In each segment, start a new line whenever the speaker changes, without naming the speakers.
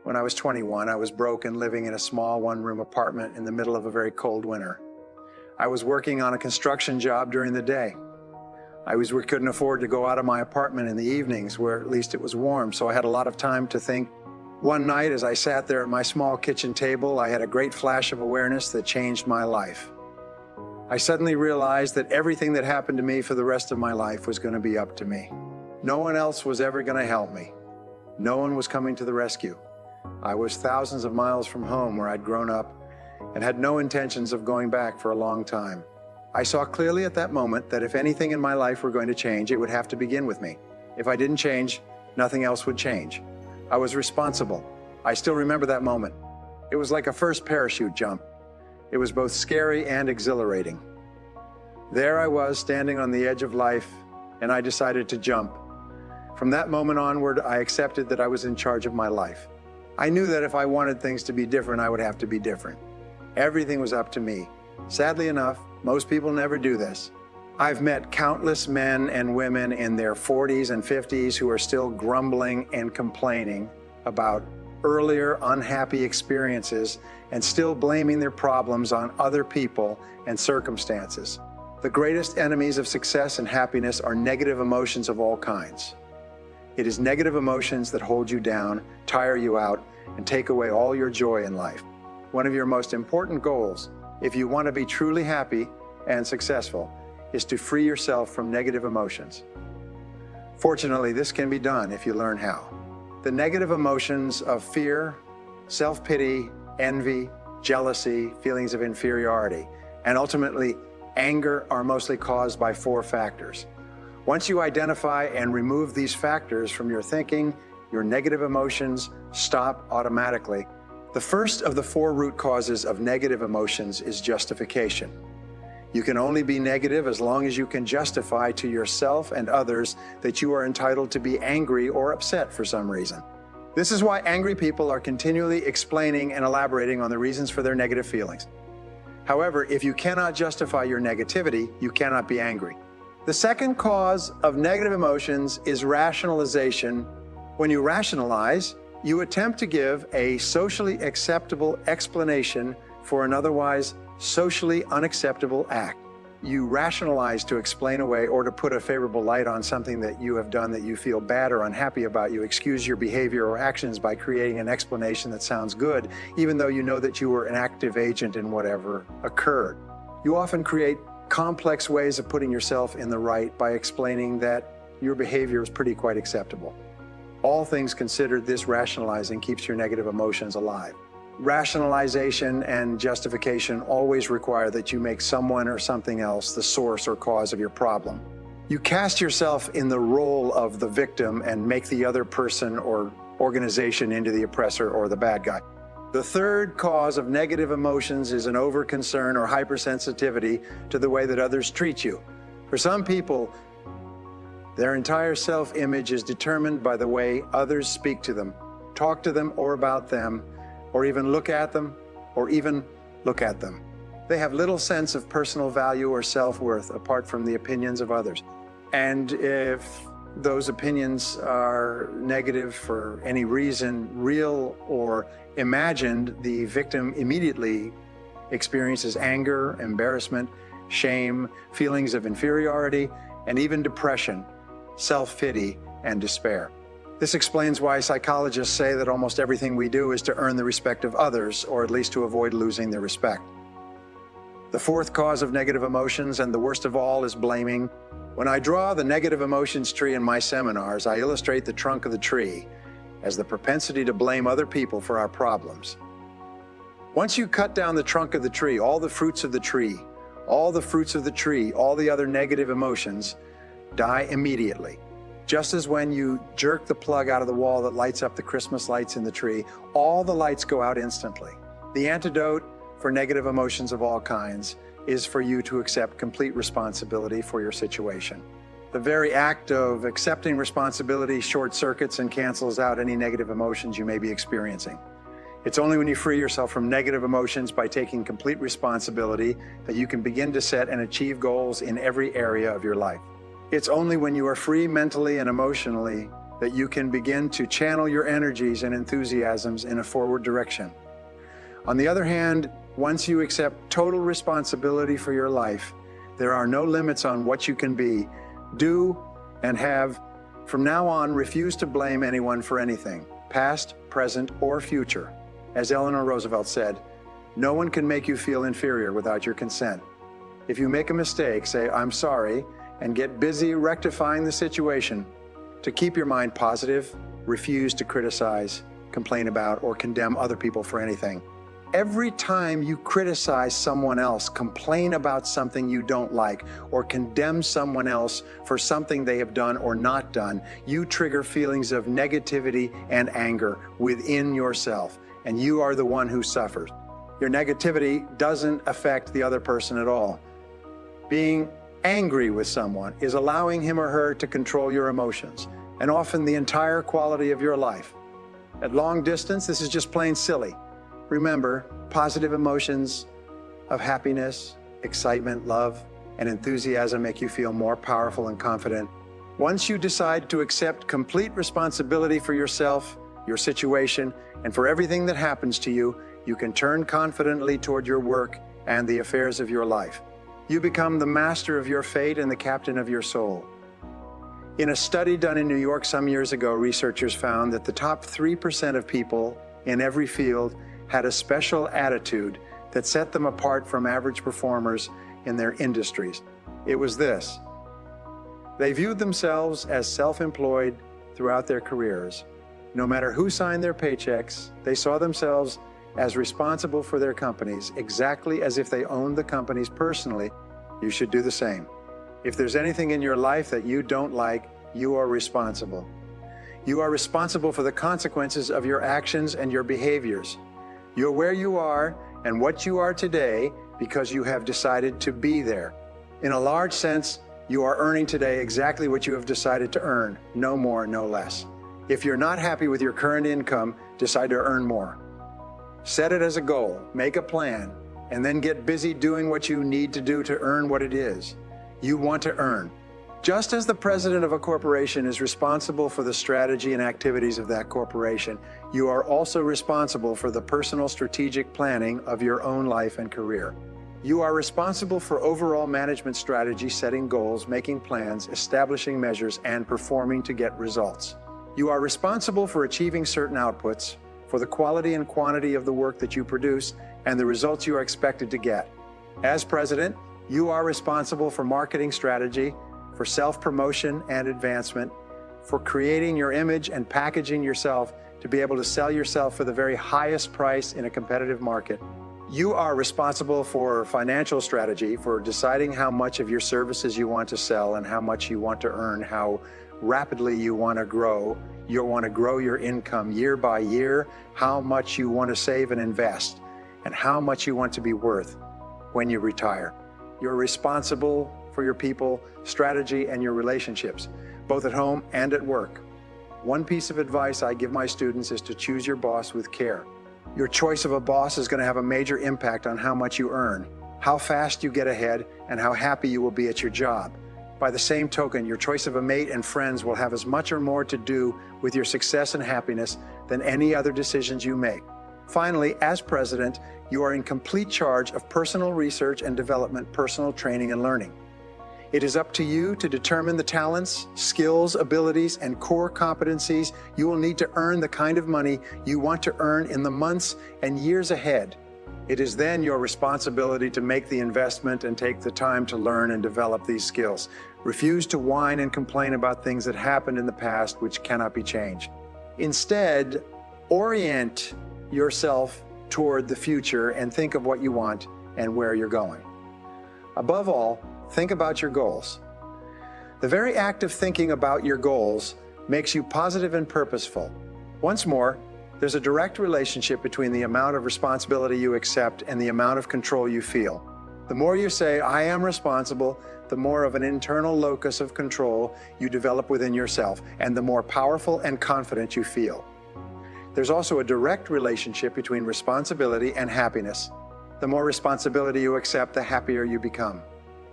When I was 21, I was broke and living in a small one-room apartment in the middle of a very cold winter. I was working on a construction job during the day. We couldn't afford to go out of my apartment in the evenings where at least it was warm, so I had a lot of time to think. One night, as I sat there at my small kitchen table, I had a great flash of awareness that changed my life. I suddenly realized that everything that happened to me for the rest of my life was going to be up to me. No one else was ever going to help me. No one was coming to the rescue. I was thousands of miles from home where I'd grown up and had no intentions of going back for a long time. I saw clearly at that moment that if anything in my life were going to change, it would have to begin with me. If I didn't change, nothing else would change. I was responsible. I still remember that moment. It was like a first parachute jump. It was both scary and exhilarating. There I was standing on the edge of life, and I decided to jump. From that moment onward, I accepted that I was in charge of my life. I knew that if I wanted things to be different, I would have to be different. Everything was up to me. Sadly enough, most people never do this. I've met countless men and women in their 40s and 50s who are still grumbling and complaining about earlier unhappy experiences and still blaming their problems on other people and circumstances. The greatest enemies of success and happiness are negative emotions of all kinds. It is negative emotions that hold you down, tire you out, and take away all your joy in life. One of your most important goals, if you want to be truly happy and successful, is to free yourself from negative emotions. Fortunately, this can be done if you learn how. The negative emotions of fear, self-pity, envy, jealousy, feelings of inferiority, and ultimately anger are mostly caused by 4 factors. Once you identify and remove these factors from your thinking, your negative emotions stop automatically. The first of the 4 root causes of negative emotions is justification. You can only be negative as long as you can justify to yourself and others that you are entitled to be angry or upset for some reason. This is why angry people are continually explaining and elaborating on the reasons for their negative feelings. However, if you cannot justify your negativity, you cannot be angry. The second cause of negative emotions is rationalization. When you rationalize, you attempt to give a socially acceptable explanation for an otherwise socially unacceptable act. You rationalize to explain away or to put a favorable light on something that you have done that you feel bad or unhappy about. You excuse your behavior or actions by creating an explanation that sounds good, even though you know that you were an active agent in whatever occurred. You often create complex ways of putting yourself in the right by explaining that your behavior is quite acceptable. All things considered, this rationalizing keeps your negative emotions alive. Rationalization and justification always require that you make someone or something else the source or cause of your problem. You cast yourself in the role of the victim and make the other person or organization into the oppressor or the bad guy. The third cause of negative emotions is an over-concern or hypersensitivity to the way that others treat you. For some people, their entire self-image is determined by the way others speak to them, talk to them or about them, or even look at them, They have little sense of personal value or self-worth apart from the opinions of others. And if those opinions are negative for any reason, real or imagined, the victim immediately experiences anger, embarrassment, shame, feelings of inferiority, and even depression, self-pity, and despair. This explains why psychologists say that almost everything we do is to earn the respect of others, or at least to avoid losing their respect. The fourth cause of negative emotions, and the worst of all, is blaming. When I draw the negative emotions tree in my seminars, I illustrate the trunk of the tree as the propensity to blame other people for our problems. Once you cut down the trunk of the tree, all the fruits of the tree, all the other negative emotions die immediately. Just as when you jerk the plug out of the wall that lights up the Christmas lights in the tree, all the lights go out instantly. The antidote for negative emotions of all kinds is for you to accept complete responsibility for your situation. The very act of accepting responsibility short circuits and cancels out any negative emotions you may be experiencing. It's only when you free yourself from negative emotions by taking complete responsibility that you can begin to set and achieve goals in every area of your life. It's only when you are free mentally and emotionally that you can begin to channel your energies and enthusiasms in a forward direction. On the other hand, once you accept total responsibility for your life, there are no limits on what you can be, do, and have. From now on, refuse to blame anyone for anything, past, present, or future. As Eleanor Roosevelt said, no one can make you feel inferior without your consent. If you make a mistake, say, "I'm sorry," and get busy rectifying the situation. To keep your mind positive, refuse to criticize, complain about, or condemn other people for anything. Every time you criticize someone else, complain about something you don't like, or condemn someone else for something they have done or not done, you trigger feelings of negativity and anger within yourself, and you are the one who suffers. Your negativity doesn't affect the other person at all. Being angry with someone is allowing him or her to control your emotions, and often the entire quality of your life. At long distance, this is just plain silly. Remember, positive emotions of happiness, excitement, love, and enthusiasm make you feel more powerful and confident. Once you decide to accept complete responsibility for yourself, your situation, and for everything that happens to you, you can turn confidently toward your work and the affairs of your life. You become the master of your fate and the captain of your soul. In a study done in New York some years ago, researchers found that the top 3% of people in every field had a special attitude that set them apart from average performers in their industries. It was this: they viewed themselves as self-employed throughout their careers. No matter who signed their paychecks, they saw themselves as responsible for their companies, exactly as if they owned the companies personally. You should do the same. If there's anything in your life that you don't like, you are responsible. You are responsible for the consequences of your actions and your behaviors. You're where you are and what you are today because you have decided to be there. In a large sense, you are earning today exactly what you have decided to earn, no more, no less. If you're not happy with your current income, decide to earn more. Set it as a goal, make a plan, and then get busy doing what you need to do to earn what it is you want to earn. Just as the president of a corporation is responsible for the strategy and activities of that corporation, you are also responsible for the personal strategic planning of your own life and career. You are responsible for overall management strategy, setting goals, making plans, establishing measures, and performing to get results. You are responsible for achieving certain outputs, for the quality and quantity of the work that you produce, and the results you are expected to get. As president, you are responsible for marketing strategy, for self-promotion and advancement, for creating your image and packaging yourself to be able to sell yourself for the very highest price in a competitive market. You are responsible for financial strategy, for deciding how much of your services you want to sell and how much you want to earn, how rapidly you want to grow. You want to grow your income year by year, how much you want to save and invest, and how much you want to be worth when you retire. You're responsible for your people, strategy, and your relationships, both at home and at work. One piece of advice I give my students is to choose your boss with care. Your choice of a boss is going to have a major impact on how much you earn, how fast you get ahead, and how happy you will be at your job. By the same token, your choice of a mate and friends will have as much or more to do with your success and happiness than any other decisions you make. Finally, as president, you are in complete charge of personal research and development, personal training and learning. It is up to you to determine the talents, skills, abilities, and core competencies you will need to earn the kind of money you want to earn in the months and years ahead. It is then your responsibility to make the investment and take the time to learn and develop these skills. Refuse to whine and complain about things that happened in the past which cannot be changed. Instead, orient yourself toward the future and think of what you want and where you're going. Above all, think about your goals. The very act of thinking about your goals makes you positive and purposeful. Once more, there's a direct relationship between the amount of responsibility you accept and the amount of control you feel. The more you say, "I am responsible," the more of an internal locus of control you develop within yourself, and the more powerful and confident you feel. There's also a direct relationship between responsibility and happiness. The more responsibility you accept, the happier you become.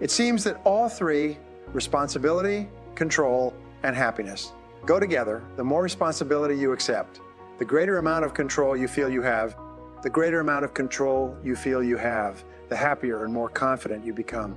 It seems that all three, responsibility, control, and happiness, go together. The more responsibility you accept, the greater amount of control you feel you have, the greater amount of control you feel you have, the happier and more confident you become.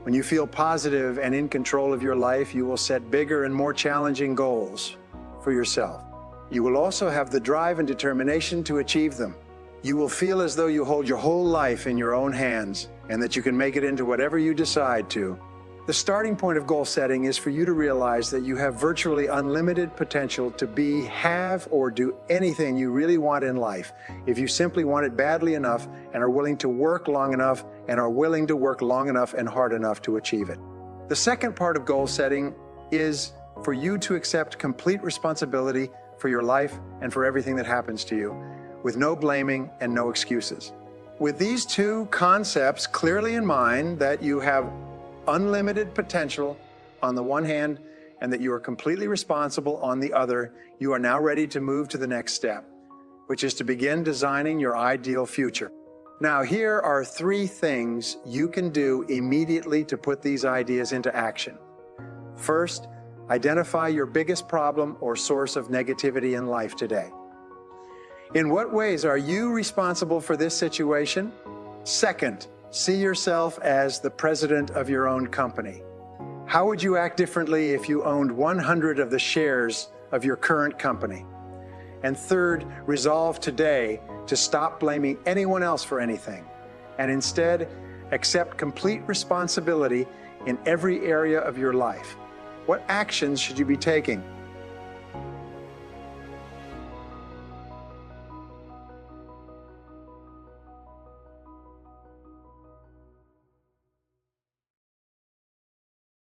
When you feel positive and in control of your life, you will set bigger and more challenging goals for yourself. You will also have the drive and determination to achieve them. You will feel as though you hold your whole life in your own hands and that you can make it into whatever you decide to. The starting point of goal setting is for you to realize that you have virtually unlimited potential to be, have, or do anything you really want in life if you simply want it badly enough and are willing to work long enough and are willing to work long enough and hard enough to achieve it. The second part of goal setting is for you to accept complete responsibility for your life and for everything that happens to you, with no blaming and no excuses. With these two concepts clearly in mind, that you have unlimited potential on the one hand and that you are completely responsible on the other, you are now ready to move to the next step, which is to begin designing your ideal future. Now, here are 3 things you can do immediately to put these ideas into action. First, identify your biggest problem or source of negativity in life today. In what ways are you responsible for this situation? Second, see yourself as the president of your own company. How would you act differently if you owned 100 of the shares of your current company? And third, resolve today to stop blaming anyone else for anything and instead accept complete responsibility in every area of your life. What actions should you be taking?